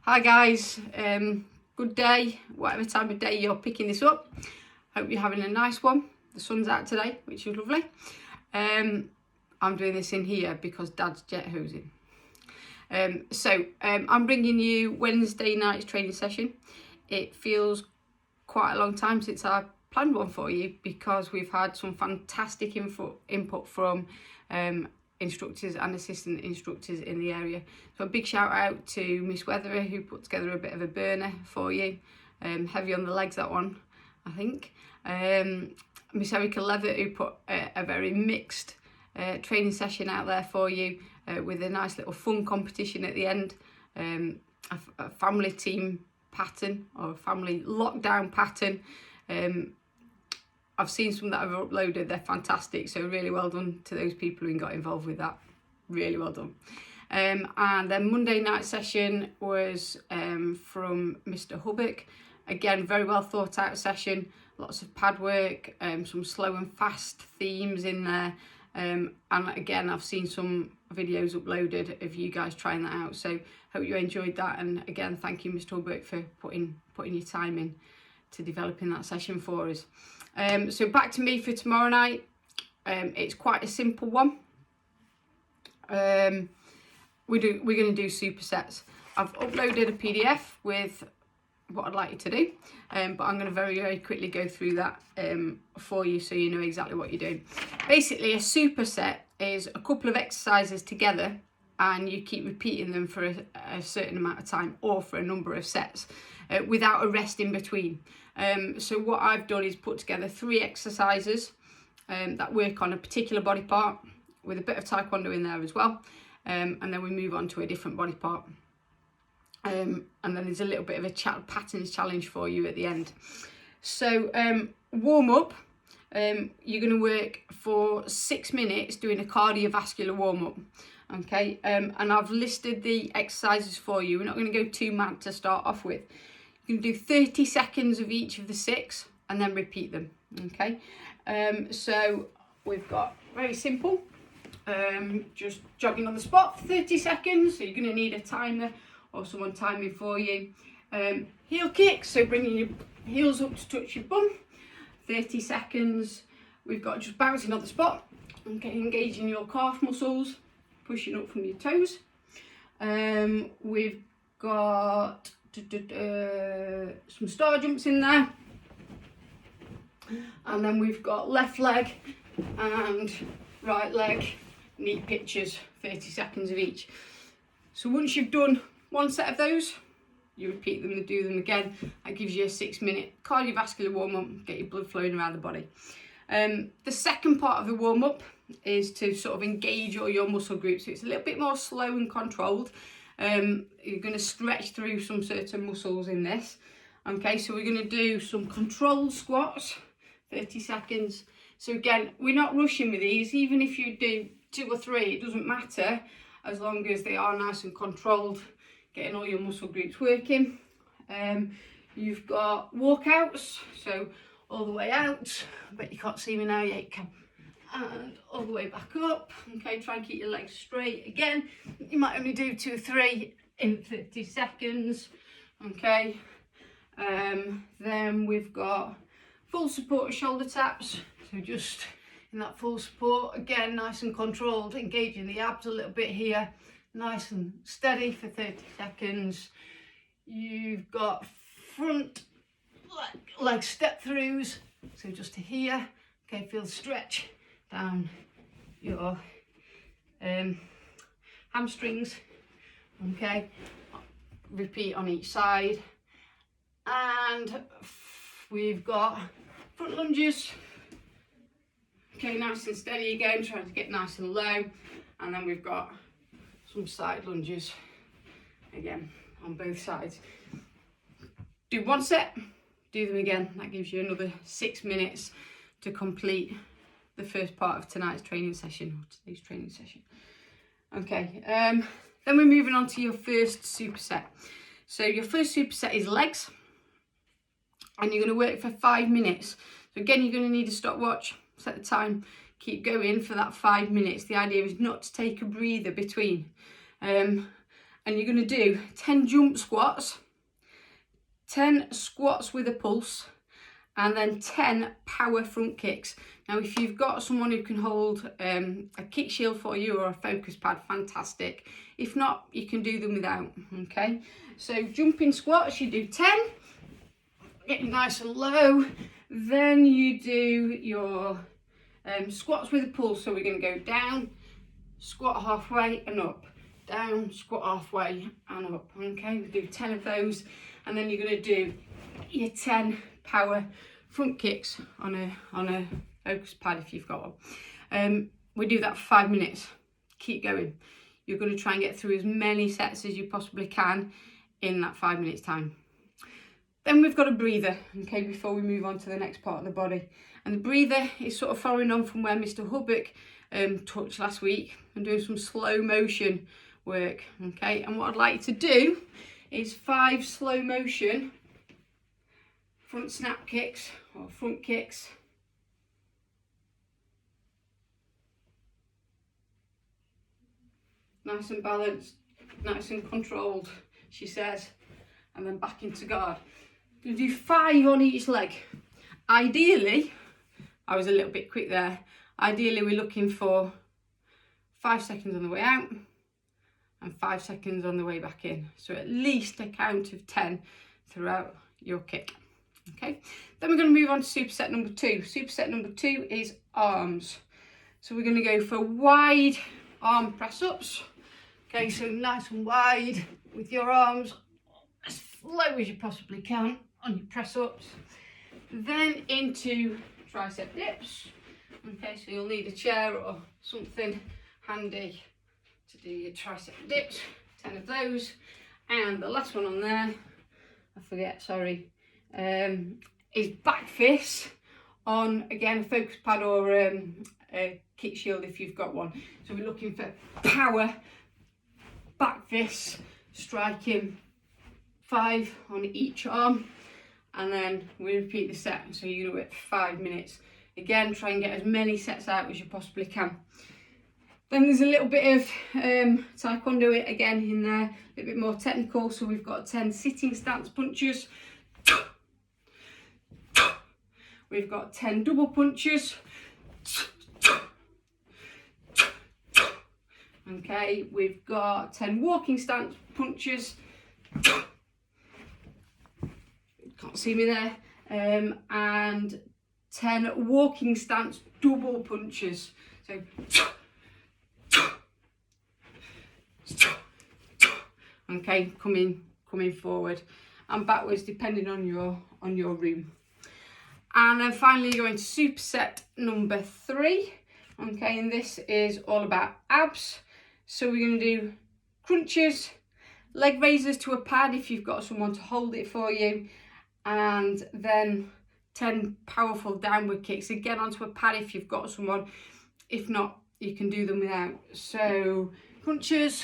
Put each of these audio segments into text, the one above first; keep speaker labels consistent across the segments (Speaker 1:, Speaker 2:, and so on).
Speaker 1: Hi guys, good day, whatever time of day you're picking this up. Hope you're having a nice one. The sun's out today, which is lovely. I'm doing this in here because Dad's jet hosing. I'm bringing you Wednesday night's training session. It feels quite a long time since I planned one for you because we've had some fantastic input from instructors and assistant instructors in the area. So a big shout out to Miss Weatherer, who put together a bit of a burner for you. Heavy on the legs, that one, I think. Miss Erica Levitt, who put a very mixed training session out there for you with a nice little fun competition at the end. A family team pattern or a family lockdown pattern. I've seen some that I've uploaded, they're fantastic, so really well done to those people who got involved with that, really well done. And then Monday night session was from Mr. Hubbock, again very well thought out session, lots of pad work, some slow and fast themes in there, and again I've seen some videos uploaded of you guys trying that out, so hope you enjoyed that, and again thank you Mr. Hubbock for putting your time in to developing that session for us. So back to me for tomorrow night. It's quite a simple one. We're going to do supersets. I've uploaded a PDF with what I'd like you to do, but I'm going to very quickly go through that for you so you know exactly what you're doing. Basically, a superset is a couple of exercises together and you keep repeating them for a certain amount of time or for a number of sets without a rest in between. So what I've done is put together 3 exercises that work on a particular body part with a bit of taekwondo in there as well, and then we move on to a different body part, and then there's a little bit of a patterns challenge for you at the end. So warm up, you're going to work for 6 minutes doing a cardiovascular warm up. Okay, and I've listed the exercises for you. We're not going to go too mad to start off with. You can do 30 seconds of each of the 6 and then repeat them. Okay, so we've got very simple, just jogging on the spot for 30 seconds. So you're going to need a timer or someone timing for you. Heel kicks, so bringing your heels up to touch your bum. 30 seconds. We've got just bouncing on the spot. Okay, engaging your calf muscles, pushing up from your toes. We've got some star jumps in there, and then we've got left leg and right leg knee pitches, 30 seconds of each. So once you've done one set of those, you repeat them and do them again. That gives you a 6-minute cardiovascular warm-up, get your blood flowing around the body. The second part of the warm-up is to sort of engage all your muscle groups, so it's a little bit more slow and controlled. You're going to stretch through some certain muscles in this. Okay, so we're going to do some controlled squats, 30 seconds. So again, we're not rushing with these. Even if you do 2 or 3, it doesn't matter as long as they are nice and controlled, getting all your muscle groups working. You've got walkouts, so all the way out, but you can't see me now, yeah you can. And all the way back up. Okay, try and keep your legs straight. Again, you might only do 2 or 3 in 30 seconds. Okay, then we've got full support shoulder taps, so just in that full support, again nice and controlled, engaging the abs a little bit here, nice and steady for 30 seconds. You've got front leg step throughs, so just to here. Okay, feel the stretch down your hamstrings. Okay, repeat on each side. And we've got front lunges. Okay, nice and steady again, trying to get nice and low. And then we've got some side lunges again on both sides. Do one set, do them again. That gives you another 6 minutes to complete the first part of tonight's training session, or today's training session. Okay, then we're moving on to your first superset. So your first superset is legs, and you're going to work for 5 minutes. So again, you're going to need a stopwatch, set the time, keep going for that 5 minutes. The idea is not to take a breather between. and you're going to do 10 jump squats, 10 squats with a pulse, and then 10 power front kicks. Now, if you've got someone who can hold a kick shield for you or a focus pad, fantastic. If not, you can do them without, okay? So jumping squats, you do 10, getting nice and low. Then you do your squats with a pulse. So we're going to go down, squat halfway and up, down, squat halfway and up, okay? We do 10 of those, and then you're going to do your 10 power front kicks on a focus pad if you've got one. We do that for 5 minutes. Keep going. You're going to try and get through as many sets as you possibly can in that 5 minutes time. Then we've got a breather, okay, before we move on to the next part of the body. And the breather is sort of following on from where Mr. Hubbock touched last week, and doing some slow motion work, okay? And what I'd like you to do is 5 slow motion front snap kicks or front kicks. Nice and balanced, nice and controlled, she says. And then back into guard. We're going to do 5 on each leg. Ideally, I was a little bit quick there. Ideally, we're looking for 5 seconds on the way out and 5 seconds on the way back in. So at least a count of 10 throughout your kick. Okay, then we're going to move on to superset number 2. Superset number 2 is arms. So we're going to go for wide arm press ups. Okay, so nice and wide with your arms as low as you possibly can on your press ups. Then into tricep dips. Okay, so you'll need a chair or something handy to do your tricep dips. 10 of those. And the last one on there, I forget, sorry, is back fists on, again, a focus pad or a kick shield if you've got one. So we're looking for power back fists, striking 5 on each arm, and then we repeat the set. So you do it for 5 minutes. Again, try and get as many sets out as you possibly can. Then there's a little bit of taekwondo again in there, a little bit more technical. So we've got 10 sitting stance punches. We've got 10 double punches. Okay, we've got 10 walking stance punches. Can't see me there. And 10 walking stance double punches. So okay, coming forward and backwards depending on your room. And then finally you're going to superset number 3. Okay, and this is all about abs. So we're going to do crunches, leg raises to a pad if you've got someone to hold it for you, and then 10 powerful downward kicks again onto a pad if you've got someone. If not, you can do them without. So crunches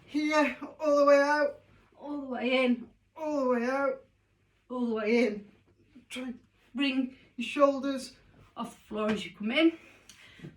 Speaker 1: here, all the way out, all the way in, all the way out, all the way in. Try and bring your shoulders off the floor as you come in.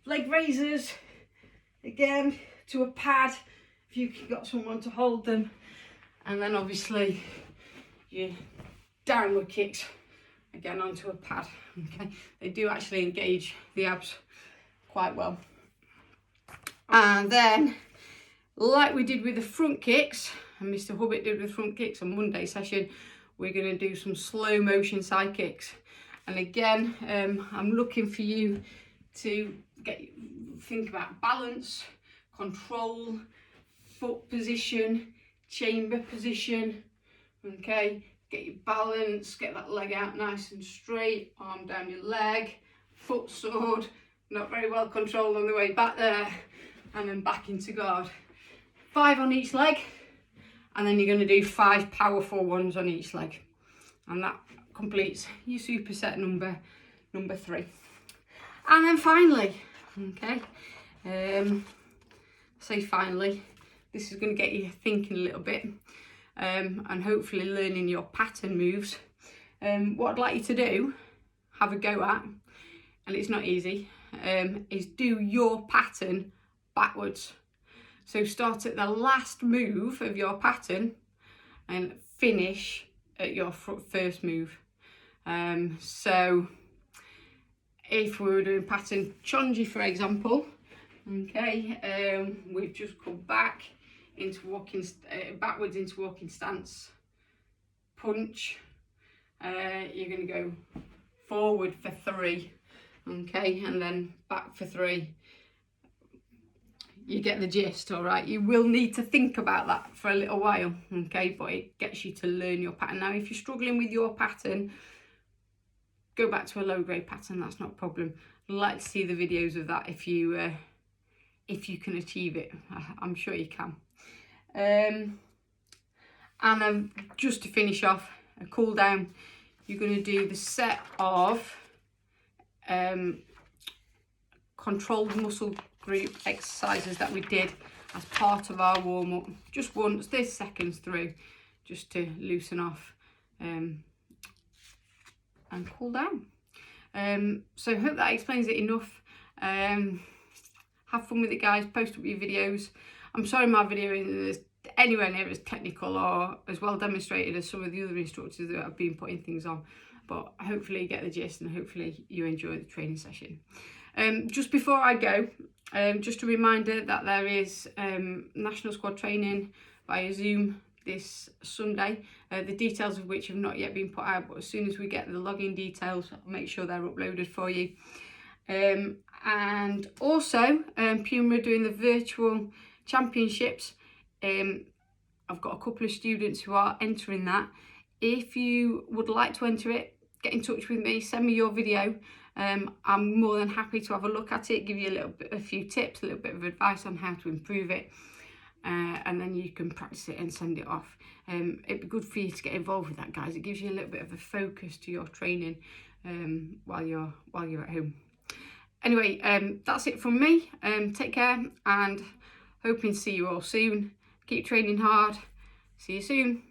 Speaker 1: Leg raises again to a pad if you've got someone to hold them, and then obviously your downward kicks again onto a pad. Okay, they do actually engage the abs quite well. And then, like we did with the front kicks, and Mr. Hubbock did with front kicks on Monday session, we're going to do some slow motion side kicks. And again, I'm looking for you to think about balance, control, foot position, chamber position. Okay, get your balance, get that leg out nice and straight, arm down your leg, foot sword, not very well controlled on the way back there, and then back into guard. 5 on each leg, and then you're going to do 5 powerful ones on each leg, and that completes your superset number 3. And then finally, okay, say finally, this is going to get you thinking a little bit, and hopefully learning your pattern moves. What I'd like you to do, have a go at, and it's not easy, is do your pattern backwards. So start at the last move of your pattern and finish at your first move. So if we were doing pattern chonji, for example, okay, we've just come back into walking, backwards into walking stance, punch, you're going to go forward for 3, okay, and then back for 3. You get the gist, all right? You will need to think about that for a little while, okay, but it gets you to learn your pattern. Now, if you're struggling with your pattern, go back to a low grade pattern, that's not a problem. I'd like to see the videos of that if you can achieve it. I'm sure you can. And just to finish off, a cool down, you're going to do the set of controlled muscle group exercises that we did as part of our warm-up, just once, 30 seconds through, just to loosen off and cool down. So I hope that explains it enough. Have fun with it, guys. Post up your videos. I'm sorry my video isn't anywhere near as technical or as well demonstrated as some of the other instructors that have been putting things on, but hopefully you get the gist and hopefully you enjoy the training session. Just before I go, just a reminder that there is National Squad training via Zoom this Sunday, the details of which have not yet been put out, but as soon as we get the login details, I'll make sure they're uploaded for you. And also, Puma are doing the virtual championships. I've got a couple of students who are entering that. If you would like to enter it, get in touch with me, send me your video. I'm more than happy to have a look at it, give you a few tips, a little bit of advice on how to improve it, and then you can practice it and send it off. It'd be good for you to get involved with that, guys. It gives you a little bit of a focus to your training while you're at home. Anyway, that's it from me. Take care, and hoping to see you all soon. Keep training hard. See you soon.